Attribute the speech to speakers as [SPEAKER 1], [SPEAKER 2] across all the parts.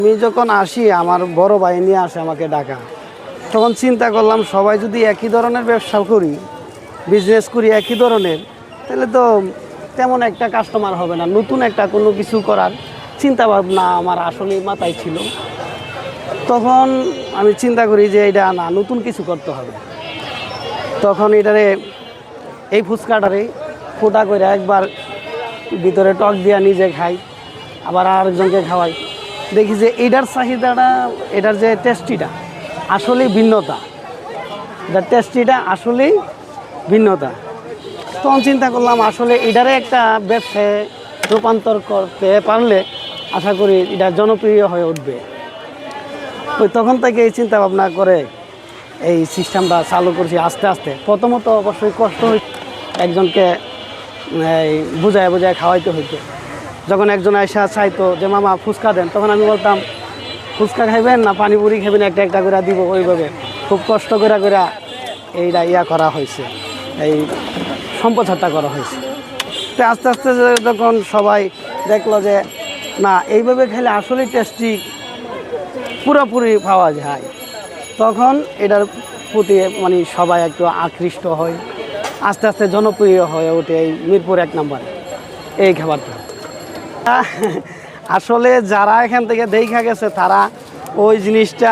[SPEAKER 1] আমি যখন আসি আমার বড় ভাই নিয়ে আসে আমাকে ঢাকা, তখন চিন্তা করলাম সবাই যদি একই ধরনের ব্যবসা করি, বিজনেস করি একই ধরনের, তাহলে তো তেমন একটা কাস্টমার হবে না। নতুন একটা কোনো কিছু করার চিন্তা ভাবনা আমার আসলেই মাথায় ছিল। তখন আমি চিন্তা করি যে এটা না, নতুন কিছু করতে হবে। তখন এটারে এই ফুচকাটারে ফোটা করে একবার ভিতরে টক দিয়া নিজে খাই, আবার আরেকজনকে খাওয়াই। দেখি যে এটার চাহিদাটা, এটার যে টেস্টিটা আসলেই ভিন্নতা, এটার টেস্টিটা আসলেই ভিন্নতা। তখন চিন্তা করলাম আসলে এটারে একটা ব্যবসায় রূপান্তর করতে পারলে আশা করি এটা জনপ্রিয় হয়ে উঠবে। ওই তখন থেকে এই চিন্তা ভাবনা করে এই সিস্টেমটা চালু করছি আস্তে আস্তে। প্রথমত অবশ্যই কষ্ট হইত, একজনকে এই বুঝায় বুঝায় খাওয়াইতে হইতো। যখন একজন আয়সা চাইতো যে মামা ফুচকা দেন, তখন আমি বলতাম ফুচকা খাইবেন না পানিপুরি খাইবেন, একটা একটা করে দিব। ওইভাবে খুব কষ্ট করে এইটা করা হয়েছে, এই সম্প্রচারটা করা হয়েছে। তো আস্তে আস্তে যখন সবাই দেখলো যে না, এইভাবে খেলে আসলেই টেস্টি পুরোপুরি পাওয়া যায়, তখন এটার প্রতি মানে সবাই একটু আকৃষ্ট হয়। আস্তে আস্তে জনপ্রিয় হয়ে ওঠে এই মিরপুর 1 নম্বরে এই খাবারটা। আসলে যারা এখান থেকে দেখা গেছে তারা ওই জিনিসটা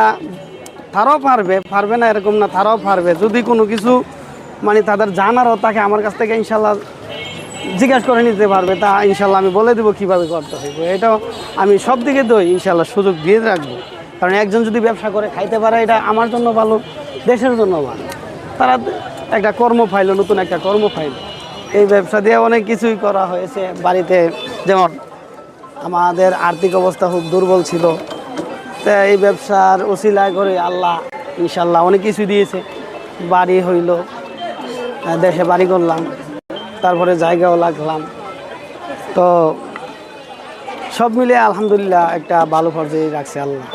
[SPEAKER 1] তারাও পারবে না এরকম না, তারাও পারবে। যদি কোনো কিছু মানে তাদের জানারও তাকে আমার কাছ থেকে ইনশাল্লাহ জিজ্ঞাসা করে নিতে পারবে। তা ইনশাল্লাহ আমি বলে দেবো কীভাবে করতে হইবে। এটাও আমি সব দিকে তো ইনশাল্লাহ সুযোগ দিয়ে রাখবো। কারণ একজন যদি ব্যবসা করে খাইতে পারে, এটা আমার জন্য ভালো, দেশের জন্য ভালো। তারা একটা কর্ম পাইল, নতুন একটা কর্ম পাইল। এই ব্যবসা দিয়ে অনেক কিছুই করা হয়েছে বাড়িতে। যেমন আমাদের আর্থিক অবস্থা খুব দুর্বল ছিল, তো এই ব্যবসার ওসিলায় করে আল্লাহ ইনশাল্লাহ অনেক কিছু দিয়েছে। বাড়ি হইল, দেশে বাড়ি করলাম, তারপরে জায়গাও লাগলাম। তো সব মিলে আলহামদুলিল্লাহ একটা ভালো পর্যায়ে রাখছে আল্লাহ।